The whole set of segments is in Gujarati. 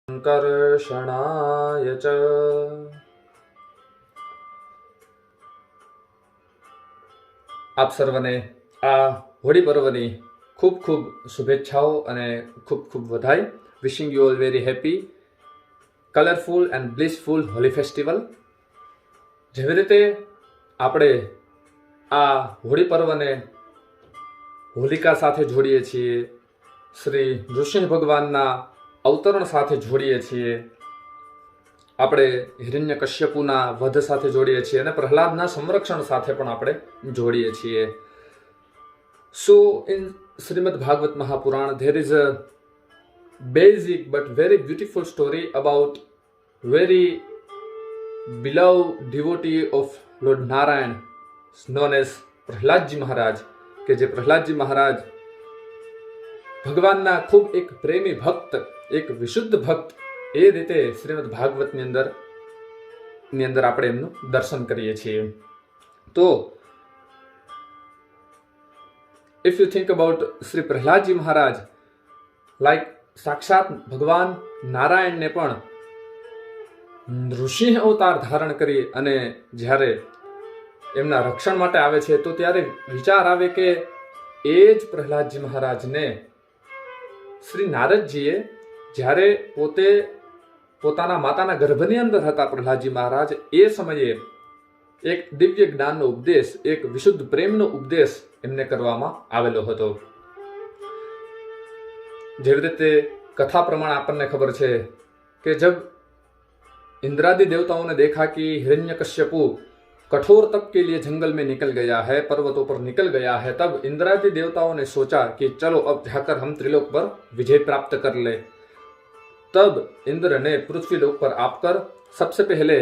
સંકર્ષણાય ચ। આપ સર્વને આ હોળી પર્વની ખૂબ ખૂબ શુભેચ્છાઓ અને ખૂબ ખૂબ વધાઈ। Wishing you all very happy, colourful and blissful Holi festival. જેવી રીતે આપણે આ હોળી પર્વને હોલિકા સાથે જોડીએ છીએ, શ્રી નૃસિંહ ભગવાનના અવતરણ સાથે જોડીએ છીએ, આપણે હિરણ્યકશ્યપુના વધ સાથે જોડીએ છીએ અને પ્રહલાદના સંરક્ષણ સાથે પણ આપણે જોડીએ છીએ। So in Shrimad Bhagwat Mahapuran there is a basic but very beautiful story about very beloved devotee of Lord Narayan known as Prahladji Maharaj, કે જે પ્રહલાદજી મહારાજ ભગવાનના ખૂબ એક પ્રેમી ભક્ત, એક વિશુદ્ધ ભક્ત, એ રીતે શ્રીમદ ભાગવતની અંદર આપણે એમનું દર્શન કરીએ છીએ। તો if you think about Shri Prahladji Maharaj, like સાક્ષાત ભગવાન નારાયણને પણ નૃસિંહ અવતાર ધારણ કરી અને જ્યારે એમના રક્ષણ માટે આવે છે, તો ત્યારે વિચાર આવે કે એ જ પ્રહલાદજી મહારાજને શ્રી નારદજીએ જ્યારે પોતે પોતાના માતાના ગર્ભની અંદર હતા પ્રહલાદજી મહારાજ, એ સમયે એક દિવ્ય જ્ઞાનનો ઉપદેશ, એક વિશુદ્ધ પ્રેમનો ઉપદેશ એમને કરવામાં આવેલો હતો। જેવી રીતે કથા પ્રમાણે આપણને ખબર છે કે જબ इंद्रादि देवताओं ने देखा कि हिरण्यकश्यपु कठोर तप के लिए जंगल में निकल गया है, पर्वतों पर निकल गया है, तब इंद्रादि देवताओं ने सोचा कि चलो अब जाकर हम त्रिलोक पर विजय प्राप्त कर ले। तब इंद्र ने पृथ्वी लोक पर आकर सबसे पहले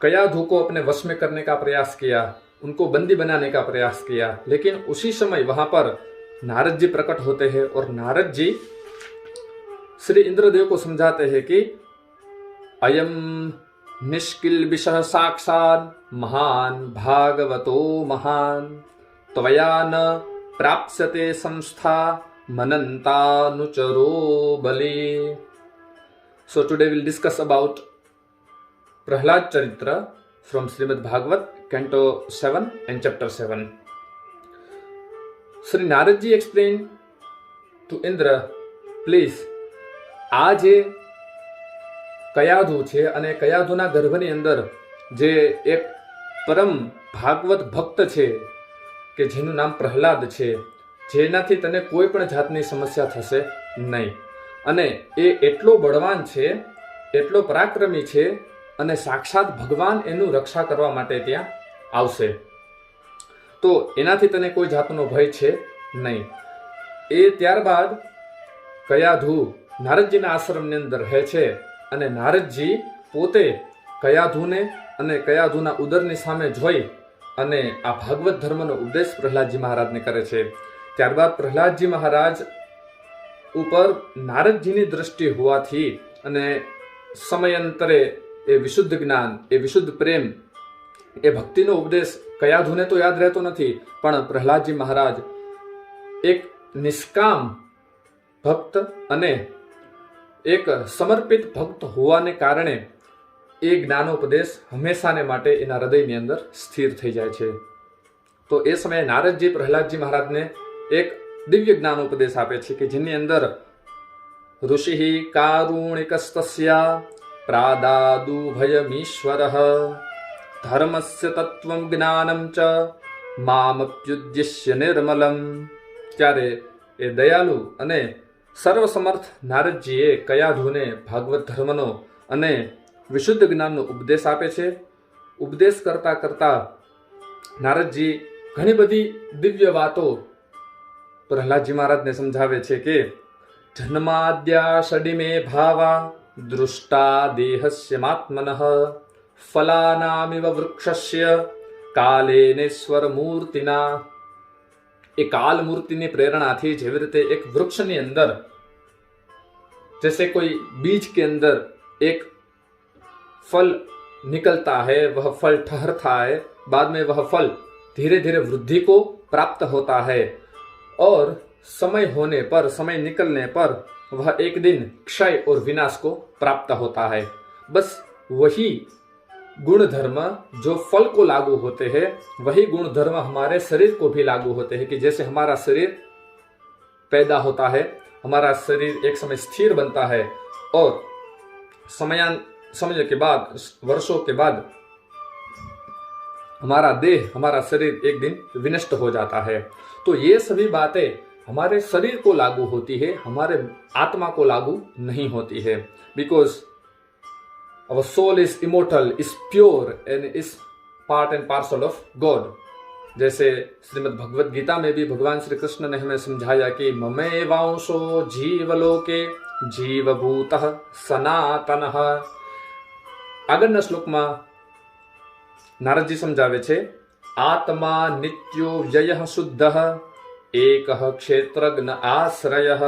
कयाधु को अपने वश में करने का प्रयास किया, उनको बंदी बनाने का प्रयास किया। लेकिन उसी समय वहां पर नारद जी प्रकट होते हैं और नारद जी श्री इंद्रदेव को समझाते हैं कि अयम निष्किल्बिषः साक्षात् महान भागवतो महान त्वया न प्राप्स्यते संस्था मनन्तानुचरो बलि। So today we'll discuss about Prahlad Charitra from Srimad Bhagavat, Canto 7 and Chapter 7. Sri Naradji explained to Indra, please, आज કયાધુ છે અને કયાધુના ગર્ભની અંદર જે એક પરમ ભાગવત ભક્ત છે કે જેનું નામ પ્રહલાદ છે, જેનાથી તને કોઈ પણ જાતની સમસ્યા થશે નહીં, અને એ એટલો બળવાન છે, એટલો પરાક્રમી છે અને સાક્ષાત ભગવાન એનું રક્ષા કરવા માટે ત્યાં આવશે, તો એનાથી તને કોઈ જાતનો ભય છે નહીં। એ ત્યારબાદ કયાધુ નારદજીના આશ્રમની અંદર રહે છે અને નારદજી પોતે કયાધુને અને કયાધુના ઉદરની સામે જોઈ અને આ ભાગવત ધર્મનો ઉપદેશ પ્રહલાદજી મહારાજને કરે છે। ત્યારબાદ પ્રહલાદજી મહારાજ ઉપર નારદજીની દ્રષ્ટિ હોવાથી અને સમયાંતરે એ વિશુદ્ધ જ્ઞાન, એ વિશુદ્ધ પ્રેમ, એ ભક્તિનો ઉપદેશ કયાધુને તો યાદ રહેતો નથી, પણ પ્રહલાદજી મહારાજ એક નિષ્કામ ભક્ત અને એક સમર્પિત ભક્ત હોવાને કારણે એ જ્ઞાનોપદેશ હંમેશાને માટે એના હૃદયની અંદર સ્થિર થઈ જાય છે। તો એ સમયે નારદજી પ્રહલાદજી મહારાજને એક દિવ્ય જ્ઞાનોપદેશ આપે છે કે જેની અંદર ઋષિ કારુણિકસ્તસ્યા પ્રાદાદુ ભયમીશ્વરઃ ધર્મસ્ય તત્વં જ્ઞાનમ ચ મામપ્યુદ્યસ્ય નિર્મલમ। ત્યારે એ દયાલુ અને સર્વસમર્થ નારદજીએ કયાધુને ભાગવત ધર્મનો અને વિશુદ્ધ જ્ઞાનનો ઉપદેશ આપે છે। ઉપદેશ કરતા કરતા નારદજી ઘણી બધી દિવ્ય વાતો પ્રહલાદજી મહારાજને સમજાવે છે કે જન્માદ્યા ષડીમે ભાવા દૃષ્ટા દેહસ્ય માત્મનઃ ફલાનામિવ વૃક્ષસ્ય કાલેનેશ્વર મૂર્તિના। એ કાલ મૂર્તિની પ્રેરણાથી જેવી રીતે એક વૃક્ષની અંદર जैसे कोई बीज के अंदर एक फल निकलता है, वह फल ठहरता है, बाद में वह फल धीरे धीरे वृद्धि को प्राप्त होता है और समय होने पर, समय निकलने पर वह एक दिन क्षय और विनाश को प्राप्त होता है। बस वही गुण धर्म जो फल को लागू होते हैं, वही गुण धर्म हमारे शरीर को भी लागू होते हैं। कि जैसे हमारा शरीर पैदा होता है, हमारा शरीर एक समय स्थिर बनता है और समय के बाद, वर्षों के बाद हमारा देह, हमारा शरीर एक दिन विनष्ट हो जाता है। तो ये सभी बातें हमारे शरीर को लागू होती है, हमारे आत्मा को लागू नहीं होती है। Because our soul is immortal, is pure and is part and parcel of God। जैसे श्रीमद् भगवत गीता में भी भगवान श्री कृष्ण ने हमें समझाया कि ममेवांशो जीवलोके जीवभूतः सनातनः। આગળના શ્લોકમાં નારદજી સમજાવે છે, આત્મા નિત્યો વ્યયઃ શુદ્ધઃ એકઃ ક્ષેત્રજ્ઞ આશ્રયઃ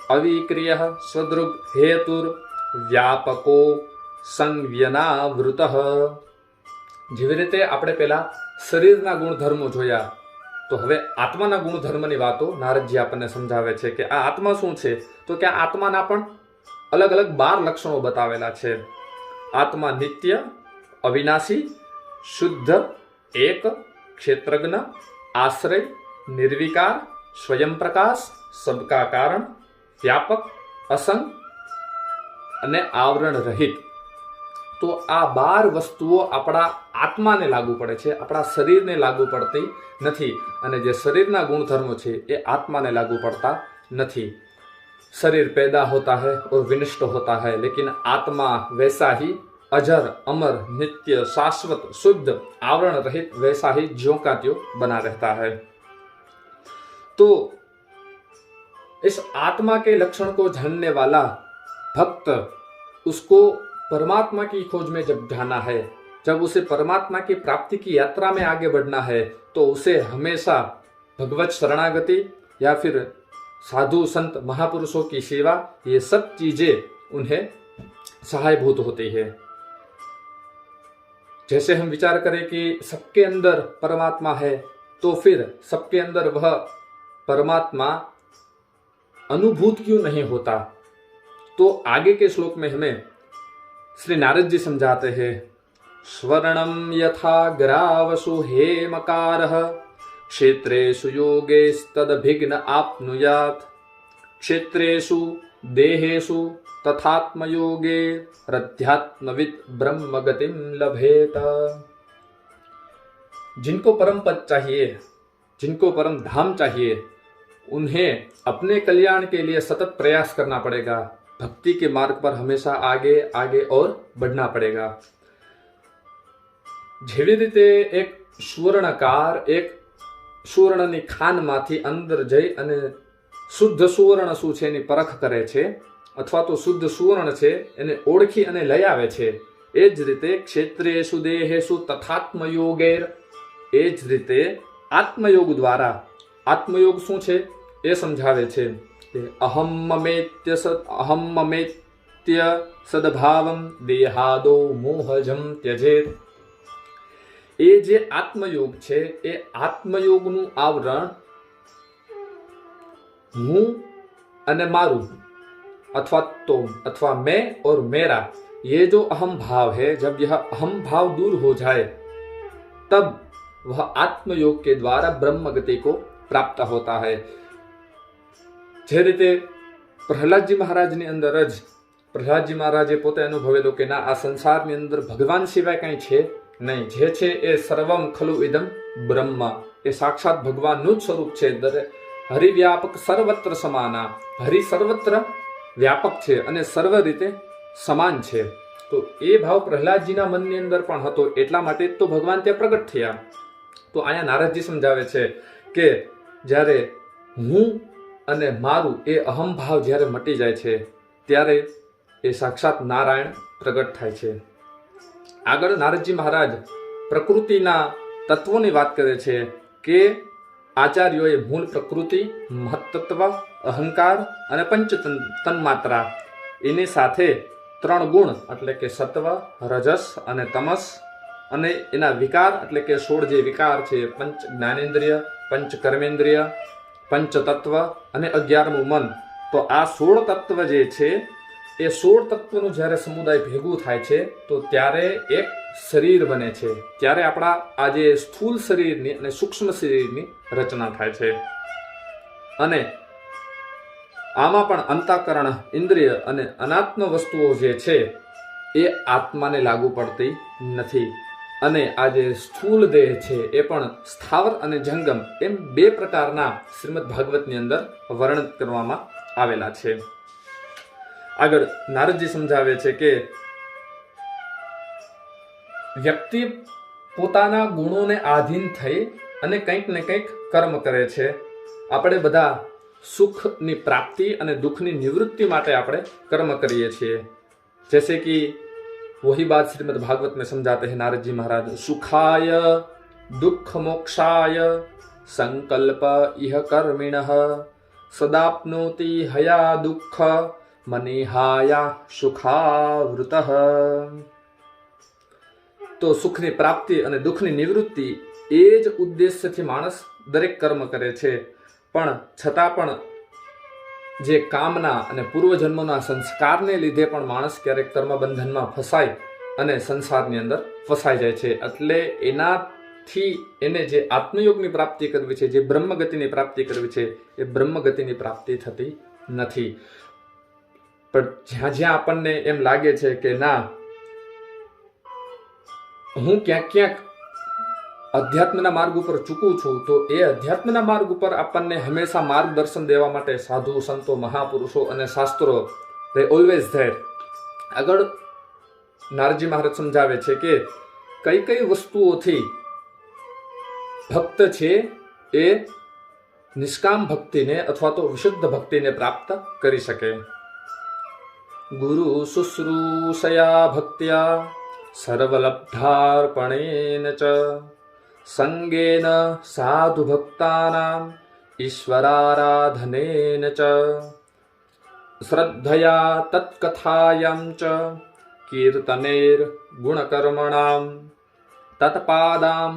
અવિક્રિયઃ સ્વદૃગ હેતુર વ્યાપકો સંવ્યનાવૃતઃ। જેવી રીતે આપણે પહેલા શરીરના ગુણધર્મો જોયા, તો હવે આત્માના ગુણધર્મની વાતો નારદજી આપણને સમજાવે છે કે આ આત્મા શું છે, તો કે આ આત્માના પણ અલગ અલગ 12 લક્ષણો બતાવેલા છે। આત્મા નિત્ય, અવિનાશી, શુદ્ધ, એક, ક્ષેત્રજ્ઞ, આશ્રય, નિર્વિકાર, સ્વયં પ્રકાશ, સબકા કારણ, વ્યાપક, અસંગ અને આવરણ રહિત। તો આ 12 વસ્તુઓ આપણા આત્માને લાગુ પડે છે, આપણા શરીરને લાગુ પડતી નથી। અને જે શરીરના ગુણધર્મો છે એ આત્માને લાગુ પડતા નથી। शरीर पैदा होता है और विनष्ट होता है, लेकिन आत्मा वैसा ही अजर, अमर, नित्य, शाश्वत, शुद्ध, आवरण रहित वैसा ही ज्यों का त्यों बना रहता है। तो इस आत्मा के लक्षण को जानने वाला भक्त, उसको परमात्मा की खोज में जब जाना है, जब उसे परमात्मा की प्राप्ति की यात्रा में आगे बढ़ना है, तो उसे हमेशा भगवत शरणागति या फिर साधु संत महापुरुषों की सेवा, ये सब चीजें उन्हें सहायभूत होती है। जैसे हम विचार करें कि सबके अंदर परमात्मा है, तो फिर सबके अंदर वह परमात्मा अनुभूत क्यों नहीं होता? तो आगे के श्लोक में हमें श्री नारद जी समझाते हैं, स्वर्णम यथा ग्रावसु हेमकारः क्षेत्रेषु योगेस्तदभिघ्न आप्नुयात् क्षेत्रेषु देहेषु तथात्मयोगे रध्यात्मवित् ब्रह्मगतिं लभेत। जिनको परम पद चाहिए, जिनको परम धाम चाहिए, उन्हें अपने कल्याण के लिए सतत प्रयास करना पड़ेगा। भक्ति के मार्ग पर हमेशा आगे आगे और बढ़ना पड़ेगा। જેવી રીતે એક સુવર્ણકાર એક સુવર્ણની ખાનમાંથી અંદર જઈ અને શુદ્ધ સુવર્ણ શું છે એની પરખ કરે છે, અથવા તો શુદ્ધ સુવર્ણ છે એને ઓળખી અને લઈ આવે છે, એ જ રીતે ક્ષેત્રેષુ દેહેષુ તથાત્મયોગેર, એ જ રીતે આત્મયોગ દ્વારા, આત્મયોગ શું છે એ સમજાવે છે કે અહમ મમેત્ય સદભાવમ દેહાદો મોહજમ ત્યજેત। એ જે આત્મયોગ છે એ આત્મયોગનું આવરણ હું અને મારું अथवा मैं और मेरा, ये जो अहम भाव है, जब यह अहम भाव दूर हो जाए तब वह आत्मयोग के द्वारा ब्रह्म गति को प्राप्त होता है। જે રીતે પ્રહલાદજી મહારાજની અંદર જ પ્રહલાદજી મહારાજે પોતે અનુભવેલું કે ના, આ સંસારની અંદર ભગવાન સિવાય કંઈ છે નહીં, જે છે એ સર્વમ ખલુ ઇદમ બ્રહ્મ, એ સાક્ષાત ભગવાનનું જ સ્વરૂપ છે। હરિવ્યાપક સર્વત્ર સમાના, હરિ સર્વત્ર વ્યાપક છે અને સર્વ રીતે સમાન છે। તો એ ભાવ પ્રહલાદજીના મનની અંદર પણ હતો, એટલા માટે તો ભગવાન ત્યાં પ્રગટ થયા। તો અહીંયા નારદજી સમજાવે છે કે જ્યારે હું અને મારું એ અહમ ભાવ જ્યારે મટી જાય છે, ત્યારે એ સાક્ષાત નારાયણ પ્રગટ થાય છે। આગળ નારદજી મહારાજ પ્રકૃતિના તત્વોની વાત કરે છે કે આચાર્યોએ મૂળ પ્રકૃતિ, મહત્તત્વ, અહંકાર અને પંચ તન્માત્રા, એની સાથે 3 ગુણ એટલે કે સત્વ, રજસ અને તમસ, અને એના વિકાર એટલે કે 16 જે વિકાર છે, પંચ જ્ઞાનેન્દ્રિય, પંચ કર્મેન્દ્રિય, પંચ તત્વ અને 11મું મન, તો આ 16 તત્વ જે છે એ 16 તત્વનું જ્યારે સમુદાય ભેગું થાય છે તો ત્યારે એક શરીર બને છે. ત્યારે આપણા આ જે સ્થૂળ શરીરની અને સૂક્ષ્મ શરીરની રચના થાય છે. અને આમાં પણ અંતઃકરણ, ઇન્દ્રિય અને અનાત્મ વસ્તુઓ જે છે એ આત્માને લાગુ પડતી નથી. અને આ જે સ્થૂળ દેહ છે એ પણ સ્થાવર અને જંગમ એમ બે પ્રકારના શ્રીમદ ભાગવતની અંદર વર્ણન કરવામાં આવેલા છે. આગળ નારદજી સમજાવે છે કે વ્યક્તિ પોતાના ગુણોને આધીન થઈ અને કંઈક ને કંઈક કર્મ કરે છે. આપણે બધા સુખની પ્રાપ્તિ અને દુઃખની નિવૃત્તિ માટે આપણે કર્મ કરીએ છીએ. जैसे कि वही बात श्रीमद् भागवत में समझाते हैं नारद जी महाराज, सुखाय दुख मोक्षाय संकल्प इह कर्मिणः सदाप्नोति हया दुख मनिहाया सुखावृतः. તો સુખની પ્રાપ્તિ અને દુઃખની નિવૃત્તિ એ જ ઉદ્દેશ્યથી માણસ દરેક કર્મ કરે છે. પણ છતાં પણ જે કામના અને પૂર્વજન્મના સંસ્કારને લીધે પણ માણસ ક્યારેક કર્મબંધનમાં ફસાય અને સંસારની અંદર ફસાઈ જાય છે. એટલે એનાથી એને જે આત્મયોગની પ્રાપ્તિ કરવી છે, જે બ્રહ્મગતિની પ્રાપ્તિ કરવી છે, એ બ્રહ્મગતિની પ્રાપ્તિ થતી નથી. પણ જ્યાં જ્યાં આપણને એમ લાગે છે કે ના, હું ક્યાંક ક્યાંક અધ્યાત્મના માર્ગ ઉપર ચૂકું છું, તો એ અધ્યાત્મના માર્ગ ઉપર આપણને હંમેશા માર્ગદર્શન દેવા માટે સાધુ, સંતો, મહાપુરુષો અને શાસ્ત્રો they always there. આગળ નારદજી મહારાજ સમજાવે છે કે કઈ કઈ વસ્તુઓથી ભક્ત છે એ નિષ્કામ ભક્તિને અથવા તો વિશુદ્ધ ભક્તિને પ્રાપ્ત કરી શકે. ગુરુ શુશ્રૂષયા ભક્ત્યા સર્વલબ્ધાર્પણેન ચ સંગેન સાધુ ભક્તાનામ ઈશ્વરારાધનેન ચ શ્રદ્ધયા તત્કથાયાં ચ કીર્તનેર ગુણકર્મણામ તત્પાદામ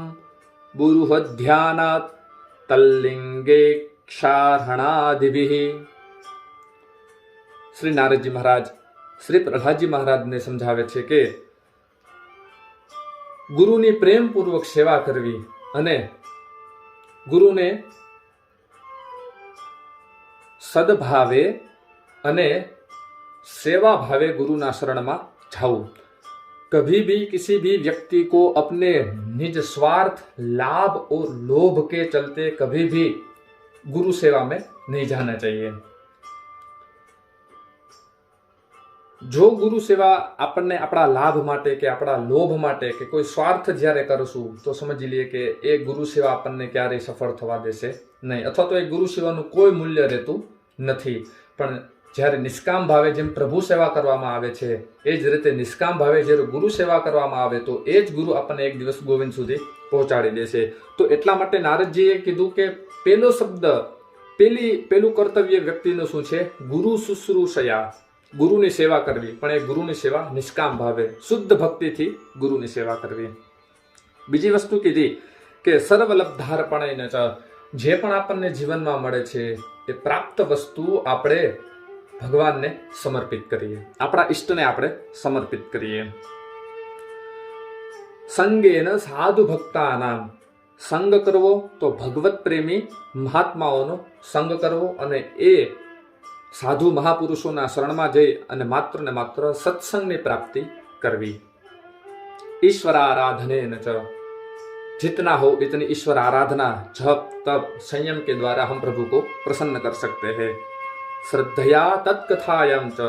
બુરુહધ્યાનાત તલ્લિંગેક્ષાર્હણાદિભિઃ. શ્રી નારદજી મહારાજ શ્રી પ્રહલાદજી મહારાજને સમજાવે છે કે ગુરુની પ્રેમપૂર્વક સેવા કરવી અને ગુરુને સદભાવે અને सेवा भावे गुरुना शरण में जाऊं. कभी भी किसी भी व्यक्ति को अपने निज स्वार्थ, लाभ और लोभ के चलते कभी भी गुरु सेवा में नहीं जाना चाहिए. जो गुरु सेवा આપણને આપણા લાભ માટે કે આપણા લોભ માટે કે કોઈ સ્વાર્થ જ્યારે કરશું તો સમજી લઈએ કે એ ગુરુ સેવા આપણને ક્યારેય સફળ થવા દેશે નહીં, અથવા તો એ ગુરુ સેવાનું કોઈ મૂલ્ય રહેતું નથી. પણ જ્યારે નિષ્કામ ભાવે જેમ પ્રભુ સેવા કરવામાં આવે છે એ જ રીતે નિષ્કામ ભાવે જ્યારે ગુરુ સેવા કરવામાં આવે તો એ જ ગુરુ આપણને એક દિવસ ગોવિંદ સુધી પહોંચાડી દેશે. તો એટલા માટે નારદજીએ કીધું કે પહેલો શબ્દ, પહેલું કર્તવ્ય વ્યક્તિનું શું છે? ગુરુ શુશ્રૂષયા, ગુરુની સેવા કરવી. પણ એ ગુરુની સેવા નિષ્કામ ભાવે, શુદ્ધ ભક્તિથી ગુરુની સેવા કરવી. બીજી વસ્તુ કીધી કે સર્વલબ્ધાર્પણેન ચ, જે પણ આપણને જીવનમાં મળે છે એ પ્રાપ્ત વસ્તુ આપણે ભગવાનને સમર્પિત કરીએ, આપણા ઈષ્ટને આપણે સમર્પિત કરીએ. સંગેન સાધુ ભક્તાનામ, સંગ કરવો તો ભગવત પ્રેમી મહાત્માઓનો સંગ કરવો અને એ સાધુ મહાપુરુષોના શરણમાં જઈ અને માત્ર ને માત્ર સત્સંગની પ્રાપ્તિ કરવી. ईश्वर आराधनेन च, जितना हो इतनी ईश्वर आराधना, जप तप संयम के द्वारा हम प्रभु को प्रसन्न कर सकते हैं. श्रद्धया तत्कथायां च,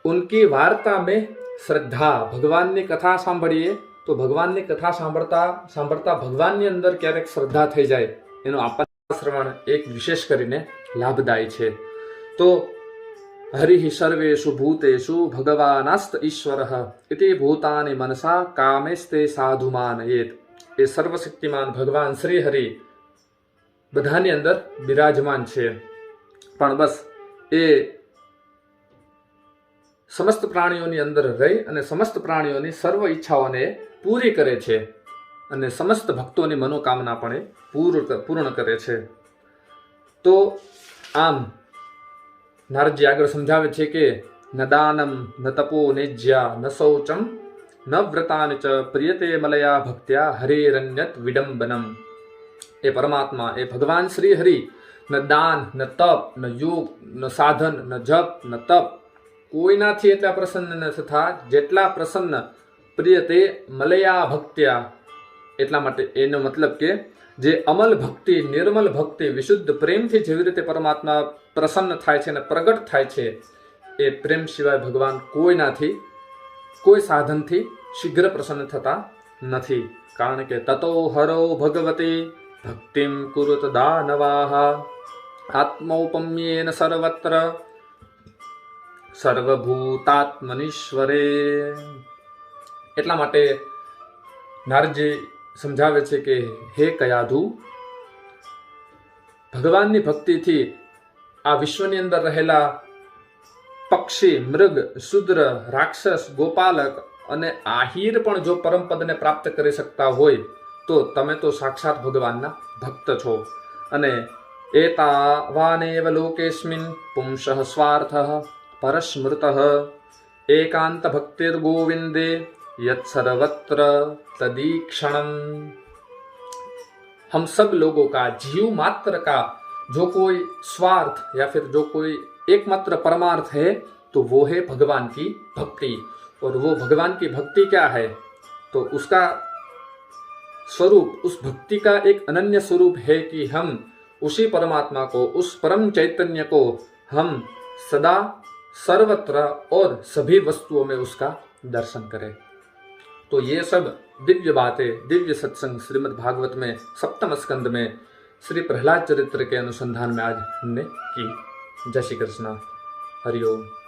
उनकी वार्ता में श्रद्धा, भगवानની કથા સાંભળીએ તો ભગવાનની કથા સાંભળતા ભગવાનની અંદર ક્યારેક શ્રદ્ધા થઈ જાય, એનો આપણને શ્રવણ એક વિશેષ કરીને લાભદાયી છે. તો હરિ સર્વેષુ ભૂતેષુ ભગવાનાસ્ત ઈશ્વરઃ ઇતિ ભૂતાનિ મનસા કામેસ્તે સાધુ માનયેત. એ સર્વશક્તિમાન ભગવાન શ્રી હરિ બધાની અંદર બિરાજમાન છે, પણ બસ એ સમસ્ત પ્રાણીઓની અંદર રહી અને સમસ્ત પ્રાણીઓની સર્વ ઈચ્છાઓને પૂરી કરે છે અને સમસ્ત ભક્તોની મનોકામના પણ એ પૂર્ણ કરે છે. તો આમ નારદજી આગળ સમજાવે છે કે ન દાનમ ન તપો નેજ્યા ન શૌચમ ન વ્રતાન ચ પ્રિયતે મલયા ભક્ત્યા હરેરન્યત વિડંબનમ. એ પરમાત્મા, એ ભગવાન શ્રી હરિ ન દાન, ન તપ, ન યોગ, ન સાધન, ન જપ, ન તપ, કોઈનાથી એટલા પ્રસન્ન ન થતા જેટલા પ્રસન્ન પ્રિયતે મલયા ભક્ત્યા. એટલા માટે એનો મતલબ કે જે અમલ ભક્તિ, નિર્મલ ભક્તિ, વિશુદ્ધ પ્રેમથી જેવી રીતે પરમાત્મા પ્રસન્ન થાય છે અને પ્રગટ થાય છે, એ પ્રેમ સિવાય ભગવાન કોઈનાથી, કોઈ સાધનથી શીઘ્ર પ્રસન્ન થતા નથી. કારણ કે તતો હરો ભગવતી ભક્તિમ કુરુત દાનવાહ આત્મૌપમ્યેન સર્વત્ર સર્વભૂતાત્મનીશ્વરે. એટલા માટે નારદજી સમજાવે છે કે હે કયાધુ, ભગવાનની ભક્તિથી આ વિશ્વની અંદર રહેલા પક્ષી, મૃગ, શુદ્ર, રાક્ષસ, ગોપાલક અને આહીર પણ જો પરમપદને પ્રાપ્ત કરી શકતા હોય તો તમે તો સાક્ષાત ભગવાનના ભક્ત છો. અને એતાવાનેવ લોકેસ્મિન પુંસઃ સ્વાર્થઃ પરસ્મૃતઃ एकांत भक्तिर गोविंदे यत सर्वत्र तदीक्षणम. हम सब लोगों का, जीव मात्र का जो कोई स्वार्थ या फिर जो कोई एकमात्र परमार्थ है तो वो है भगवान की भक्ति. और वो भगवान की भक्ति क्या है, तो उसका स्वरूप, उस भक्ति का एक अनन्य स्वरूप है कि हम उसी परमात्मा को, उस परम चैतन्य को हम सदा सर्वत्र और सभी वस्तुओं में उसका दर्शन करें. तो ये सब दिव्य बातें, दिव्य सत्संग श्रीमद् भागवत में 7वें स्कंद में श्री प्रहलाद चरित्र के अनुसंधान में आज हमने की. जय श्री कृष्ण. हरिओम.